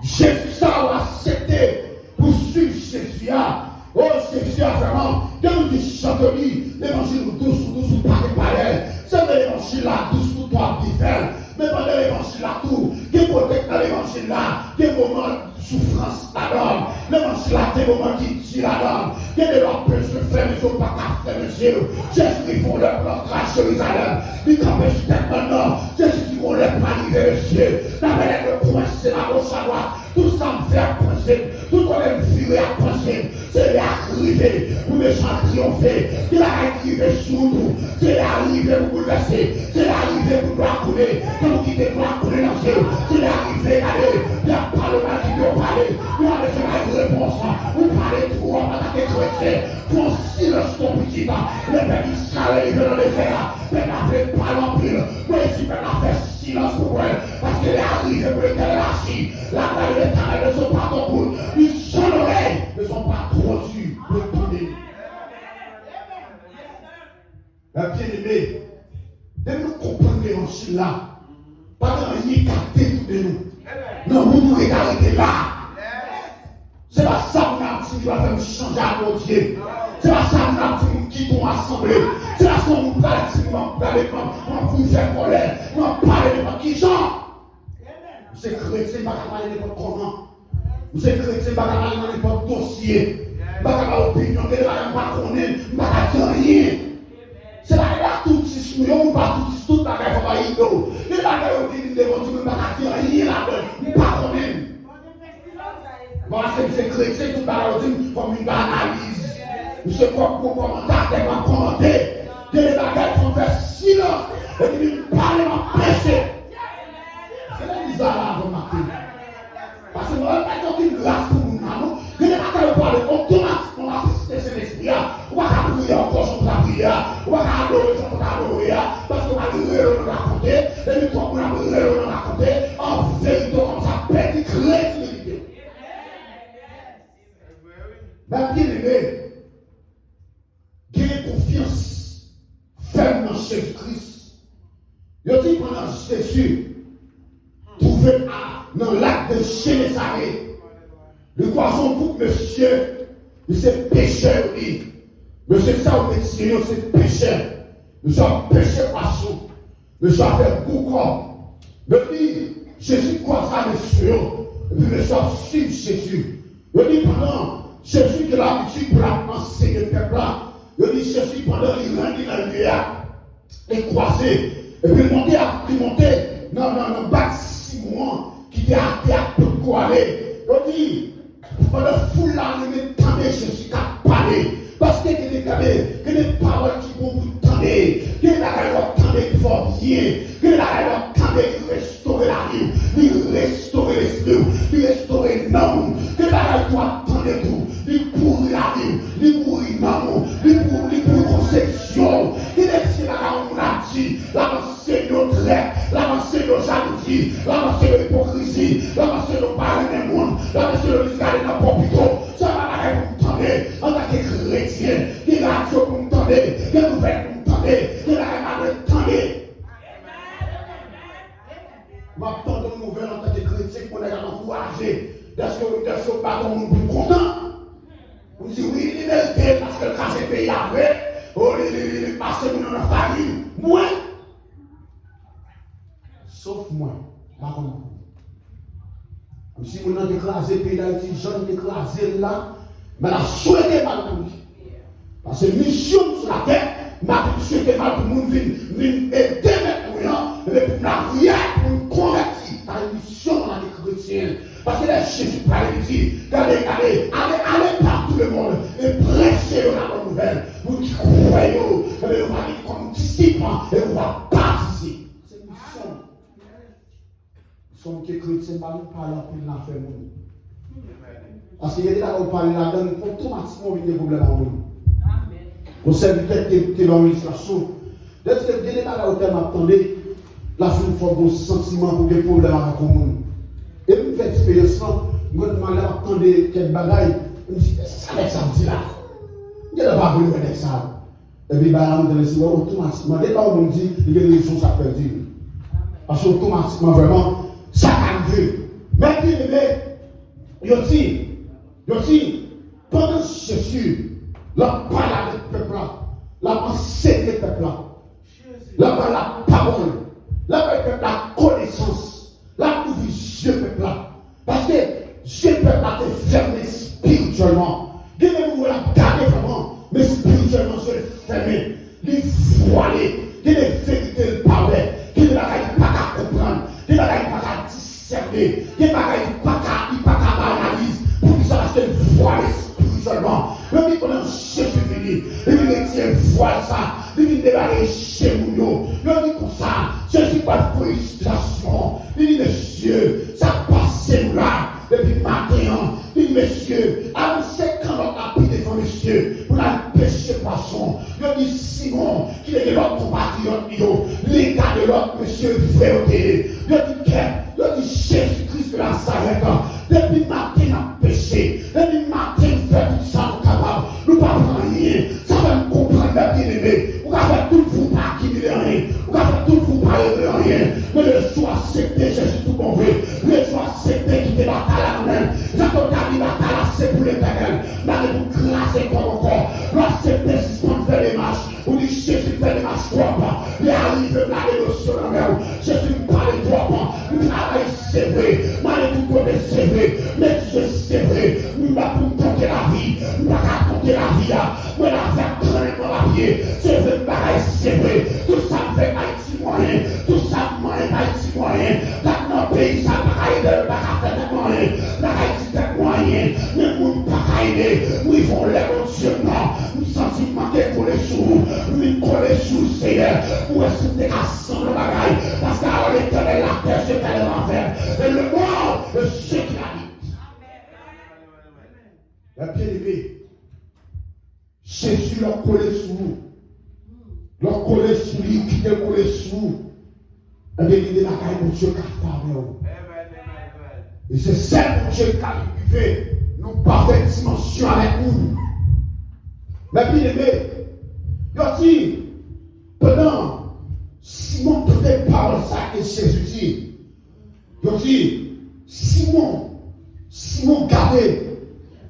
Jésus ça a accepté pour suivre Jésus. Oh, Jésus a vraiment, quand nous chantons l'évangile douce, pas de parole. C'est l'évangile là, douce pour toi, Vive. Mais pendant l'évangile là, tout, qui protège dans l'évangile là, des moments de souffrance là-dedans, l'évangile là, des moments qui tirent là-dedans, qui ne leur peut se faire, mais ils n'ont pas qu'à faire, monsieur. Jésus, ils font leur plan à Jérusalem, ils campent sur tête maintenant, Jésus, ils vont leur arriver, monsieur. La manière de coincer la gauche à droite, tout ça me fait coincer, tout qu'on aime virer à coincer, c'est l'arrivée pour les gens triompher, c'est l'arrivée sous nous, c'est l'arrivée pour bouleverser, c'est l'arrivée pour nous couler. Quand vous quittez moi pour les lancer, c'est l'arrivée d'aller, il n'y a pas le mal qui doit parler, vous allez faire une réponse, vous parlez trop, on va attaquer chrétien, pour silence ton petit pas, les peuples d'Israël, ils veulent les faire, mais n'a fait pas l'empire, moi ici, mais n'a fait silence pour elle, parce qu'elle est arrivée pour lequel elle a assis, la balle de l'éternel ne sont pas ton bout, ils sont l'oreille, ne sont pas trop dessus, pour tourner. La bien-aimée, dès que nous comprenons l'évangile là, pas dans rien capté tout de nous. Non, vous nous regardez là. C'est pas ça que nous avons dit changer à mon Dieu. C'est pas ça que nous avons dit qui vont assembler. C'est pas ça que nous avons dit faire colère. Nous avons parlé de qui genre. Vous êtes chrétien, vous n'avez pas parlé de n'importe comment. Vous êtes chrétien, vous n'avez pas parlé de n'importe dossier. Vous n'avez pas opinion, vous n'avez pas connaître, vous n'avez rien. C'est là tout si nous pas tout la guerre va y go. Et la guerre qui dit devant Dieu pas dire rien là-dedans, pas quand même. Moi c'est chrétien tout la dit comme une analyse. Nous c'est quoi pour commenter, commenter. Que les bagages font faire silence et qu'ils parlent en péché. C'est la misère là vous marquez. Parce que nous avons une grâce pour nous non. Que les bagages parlent automatiquement la tristesse de l'esprit. On va prier encore sur la prière. On va adorer sur la prière. Parce qu'on va le raconter. Et puis toi, on va le raconter. En vérité, comme ça, petite crédibilité. Mais bien aimé, gagnez confiance ferme dans Jésus-Christ. Je dis pendant Jésus, trouvé dans l'acte de Génézareth, le poisson pour monsieur, c'est pécheur, oui. Monsieur, ça, on est sérieux, c'est pécheur. Nous sommes pécheurs poisson. Nous sommes fait beaucoup. Mais puis, Jésus croit ça, monsieur. Et puis, nous sommes suivre Jésus. Je dis pendant Jésus qui a l'habitude pour enseigner le peuple là. Je dis Jésus pendant il rendit dans le lumière et croisé. Et puis, il montait dans bâtiment qui était à terre pour quoi aller. Je dis, pendant foule là, il m'entendait Jésus qui a parlé. Parce que il y a des paroles qui vont vous tendre, que la tendre qui va bien, que la tendre qui restaurer la vie, qui restaurer l'esprit, qui restaurer l'âme, que la doit tendre tout, qui pourrit la vie, qui pourrit l'âme, qui pourrit conception, qui laisse la dit, l'avancée de nos traits, l'avancée de nos jalousies, l'avancée de l'hypocrisie, l'avancée de nos parents des mondes, l'avancée de l'israël dans le popito, ça va vous tendre en tant que chrétien, qui est radio pour nous tendre, qui est nouvelle pour nous tendre, qui est la réparé tendre. Je m'attends de nouvelles en tant que chrétien pour les encourager. Est-ce que pas nous sommes contents? On dit oui, il est parce que le cas est payé après. Oh, il est passé dans la famille. Moi, sauf moi, par contre. Comme si on a écrasé le pays d'Haïti, jeune écrasé là, mais la souhaité mal pour lui. Parce que mission sur la terre, m'a souhaité mal pour nous venir aider maintenant, mais pour la prière, pour nous convertir. Dans la mission dans les chrétiens. Parce que là, Jésus parlait, il dit, allez partout le monde et prêchez la bonne nouvelle. Vous qui croyez, vous allez comme disciples et vous allez participer. C'est une mission. Nous sommes que chrétiens, nous parlons pour l'enfer. Parce qu'il y a des gens qui parlent là-dedans, automatiquement, il y a des problèmes en nous. Au serviteur qui est dans l'administration, dès que vous avez des gens qui m'attendez, là, il faut un sentiment pour des problèmes avec le monde. Et vous faites expérience, vous me demandez d'attendre quelques bagailles, vous me dites, ça va être ça, dit là. Il n'y a pas voulu avec ça. Et puis, vous me dites, automatiquement, dès qu'on me dit, il y a des choses à faire dire. Parce qu'automatiquement, vraiment, ça calme Dieu. Mais bien aimé, il dit, pendant Jésus, la parole avec le peuple, la enseigné le peuple, la parole, la connaissance, la vision du peuple. Parce que Dieu ne peut pas te fermer spirituellement. Dieu ne peut pas garder vraiment, mais spirituellement, je le fermer, les voiler, Dieu ne vérité le parler, Dieu ne va pas comprendre, Dieu ne va pas discerner, Dieu ne va pas analyse, pour que ça reste voilé spirituellement. Le dit qu'on a Jésus venu, il vient voile ça, il vient débarrasser chez nous. Le dit comme ça, Jésus pas de frustration. Il dit, monsieur, ça passe là, depuis matin. Il dit, monsieur, à 50 ans, on a pris devant monsieur, pour la pêcher poisson. Il dit, Simon, qui est de l'autre compatriote, l'état de l'autre monsieur frère. Il dit, Jésus-Christ de la Nazareth, depuis matin, on a péché. Depuis matin, on fait tout ça, capable. Nous ne parlons rien. Ça va nous comprendre, bien aimé. On va faire tout vous pas qui ne rien. On va faire tout vous pas de rien. Mais le soir, accepter Jésus tout mauvais. Le soir, accepter qui te bat à la main. J'attends ta vie, c'est pour l'éternel. Mais vous grâce comme encore. L'accepter, si on fait les marches. On dit Jésus fait les marches trois pas. Il arrive la l'émotion dans l'air. Jésus me parle trois pas. Il travaille, c'est vrai. Malgré tout côté, c'est vrai. Mais Dieu, c'est vrai. Nous n'avons pas compter la vie. Nous n'avons pas compter la vie. Nous n'avons pas craindre dans la vie. C'est vrai, c'est vrai. Tout ça fait Haïti moyen. Tout ça moyen Haïti moyen. Dans notre pays, ça va aider. Pas faire de moyen. La Haïti fait moyen. Mais nous ne pas aider. Nous ils vont les non. Nous sentons manquer pour les sous. Nous coller sous Seigneur. Pour essayer de le bagaille. Parce qu'à l'éternel, la terre se fait l'enfer. Et le monde, le ceux qui habitent. La bien-aimée, Jésus l'a collé sous nous. L'a collé sous lui, qui t'a collé sous. Et bien, il est la caille pour Dieu qui a fait. Et c'est ça pour Dieu qui a fait. Non pas fait dimension avec nous. Mais bien aimé, il a dit, pendant Simon, toutes les paroles ça que Jésus dit, il a dit, Simon, gardez.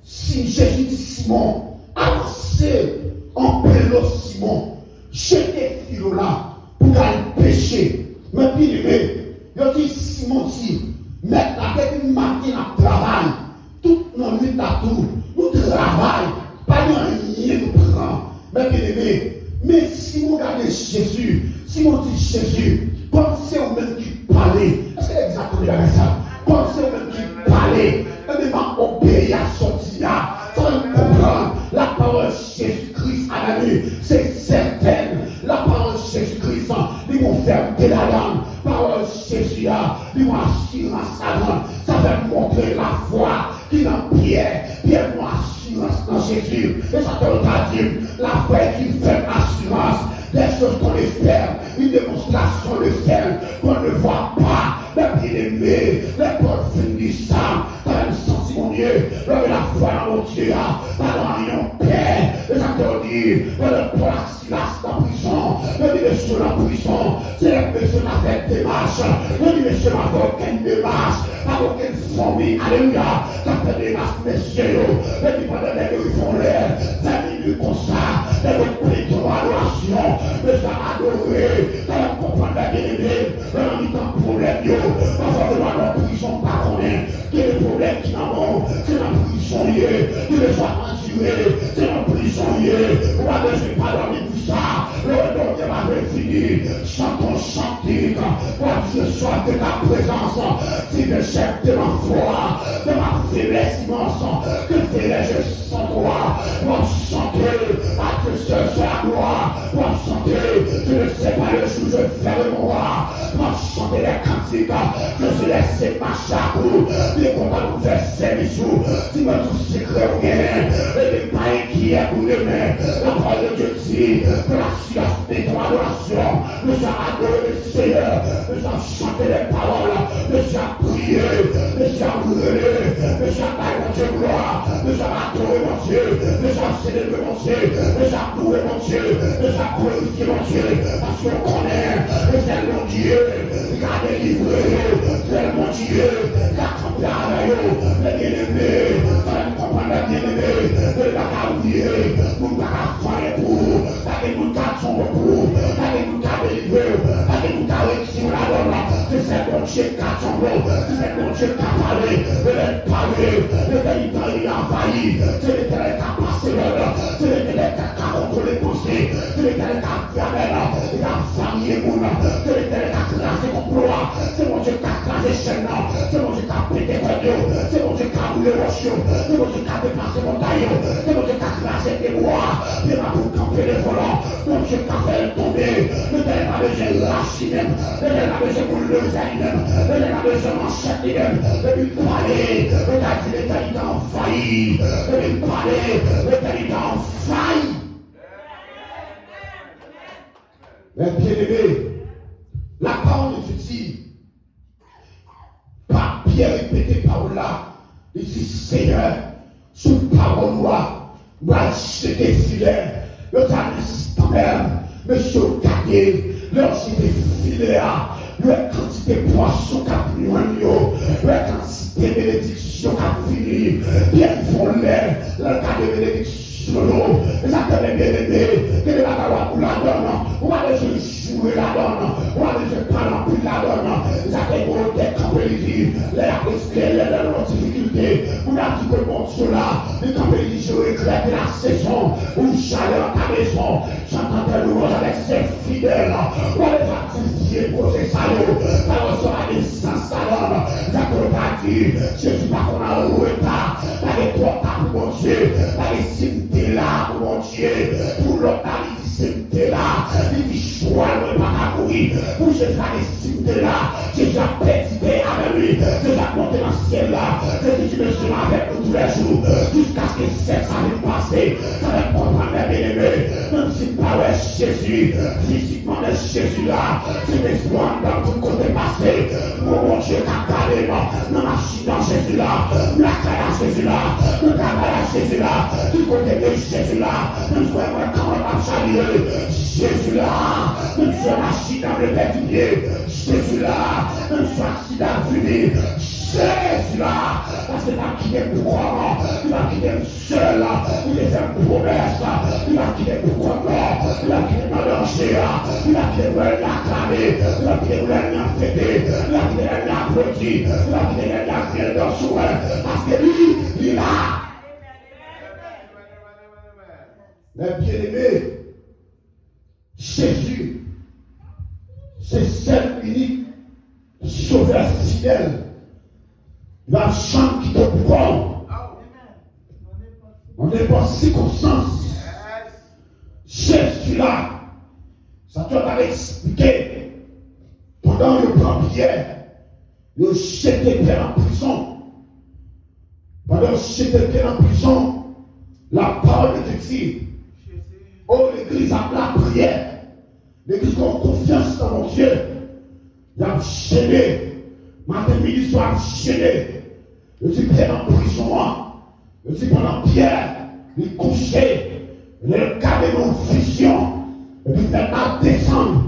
Si Jésus dit Simon, avancez en pélo Simon, jetez filo là pour aller pêcher. Mais bien aimé, il a dit, Simon dit, maintenant, depuis le matin, on travaille, toute nos nuits à tout, nous travaillons, pas de rien nous prend. Mais bien aimé, mais si vous regardez Jésus, si vous dites Jésus, comme c'est vous-même qui parlez, est-ce que c'est exactement ça? Comme c'est vous-même qui parlez, et même obéir à sortir, ça va nous comprendre. La parole de Jésus-Christ à la nuit, c'est certain. La parole de Jésus-Christ, ils vont faire de la langue. La parole de Jésus, ils vont assurance avant. Ça va montrer la foi qui est dans Pierre. Pierre vont assurance dans Jésus. Et ça te dit, la foi est une ferme assurance. Les choses qu'on espère, une démonstration de celle qu'on ne voit pas. Mais bien aimé, les portes finissent ça. Quand même senti mon Dieu, la foi dans mon Dieu, alors ils ont paix. Et ça te dit, le Paul Silas dans prison, le dit monsieur dans prison, c'est le monsieur avec démarche, le dit monsieur avec aucune démarche, avec aucune famille, alléluia, ça fait des démarches, messieurs, le dit pendant les deux ils font l'air, 20 minutes comme ça, et le prix de l'adoration, mais ça adoré, ça va comprendre la bien-aimée, on a mis un problème, parfois de la prison, pas connaître, qu'il y a des problèmes qui n'en ont, c'est la prisonnier, qu'il les soit mensuré, c'est la prisonnier, on va laisser pas dormir tout ça, le don de ma fini, chantons chantique, pour Dieu soit de ta présence, si le chef de ma foi, de ma faiblesse immense, que fais-je sans toi, pour chanter, à Dieu seul soit la gloire, pour chanter, je ne sais pas le jour, je fais le moi, pour chanter les cantiques, que je laisse ma charou, les combats nous faire service, dis-moi tout secret ou bien, et les païens qui est pour demain, la parole de Dieu dit, que la science de ton adoration, nous allons adorer le Seigneur, nous allons chanter les paroles, nous allons prier, nous allons louer, nous allons bailler mon Dieu gloire, nous allons adorer mon Dieu, nous allons célébrer mon Dieu, nous allons louer mon Dieu, nous allons glorifier mon Dieu, parce qu'on connaît, et c'est mon Dieu, il a délivré, c'est mon Dieu, les bien-aimés, comprendre les bien-aimés, de la carrière, nous pas faire pour, pas que nous sommes pour, pas que nous délivrer, pas que nous réussir la donne, c'est ce bon Dieu qui a son mot, c'est ce bon Dieu qui a parlé, le territoire est envahi, c'est le terrain qui a passé l'heure, c'est le terrain qui a contrôlé les pensées, c'est le terrain qui a fermé l'heure, il a famille et mon c'est le terrain qui a classé complot, c'est mon Dieu qui a classé chaîne, c'est mon Dieu qui a pété Dieu, c'est mon Dieu qui a roulé rocheux, c'est mon Dieu qui a déplacé montagne, c'est mon Dieu qui a classé des bois, il a pour camper les volants, mon Dieu qui a fait tomber, le terrain a besoin de lâcher même, le terrain a besoin de lever même, le terrain a besoin de manchette même, de lui parler, le terrain est envahi, de lui parler, le terrain est envahi. Mais bien aimé, la parole de Dieu, par Pierre répété par là, il dit Seigneur, sous parole moi jeter filet, le temps quand même, monsieur Cadet, leur jeter filet, leur quantité de poissons qu'a pris leur quantité de bénédiction qu'a fini, bien ils font l'air, leur cas de bénédiction. Ils attendent bien aimé, que les bagages pour la donne, on va les jouer la donne, on va les parler pour la donne, ils attendent des campélies, les apprécier, les difficultés, on a dit que bon Dieu là, les campélies jouent éclater la saison, où chaleur ta maison, j'entends louange avec ses fidèles, on va les fortifier pour ces salauds, alors ça va les sans salon, ils attendent pas dire, Jésus pas qu'on a roué pas, pas les portables pour mon Dieu, pas les cimetières. Là, mon Dieu, pour l'autre, il dit là, il dit choix, le pas courir, pour Jésus a décidé là, Jésus a pédité avec lui, Jésus a monté dans le ciel là, Jésus me suis avec nous tous les jours, jusqu'à ce que cette année passée, ça va comprendre mes bien-aimés, même si pas Jésus, physiquement de Jésus là, c'est l'espoir dans tout côté passé, mon Dieu, qu'a parlé dans la chine dans Jésus là, la caille à Jésus là, le travail à Jésus là, du côté de Jésus là, nous sommes quand on a salué, Jésus là, nous sommes assis dans le pétinier, Jésus là, nous sommes assis dans le fini, Jésus là, parce qu'il va quitter pour moi, il va quitter seul, il est un promesse, il va quitter pour moi, il va quitter ma danger, il va quitter l'acclamer, il va quitter l'enfêter, il va quitter l'applaudir, il va quitter l'agréer dans son parce que lui, il est là. Mais bien aimé, Jésus, c'est seul unique sauveur fidèle. Il va chanter qui te prend. On n'est pas circonstance. Jésus là, ça te va expliquer. Pendant le grand Pierre, il a jeté Pierre en prison. Pendant qu'il jeté Pierre en prison, la parole de Dieu. Oh, l'église a la prière. L'église a confiance dans mon Dieu. Il a gêné. Matin, midi, soir, gêné. Je dis Pierre en prison. Je dis pendant Pierre, il couchait. Il a gardé mon vision. Et puis maintenant, descendre.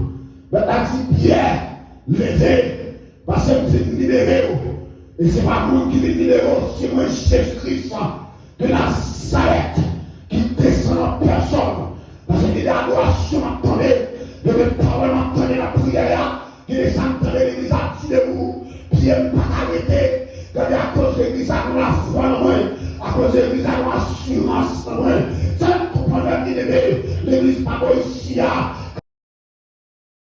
Maintenant, dit Pierre, levez. Parce que vous êtes libéré. Et c'est pas moi qui l'ai libéré, c'est moi Jésus-Christ de Nazareth qui descend en personne. Parce que l'adoration m'attendait, le parole m'attendait la prière, qui les entendait l'église à debout, puis elle ne pas arrêter, à cause de l'église à la foi en moi, à cause de l'église à l'assurance en moi. Ça ne comprend pas bien aimé, l'église pas ici,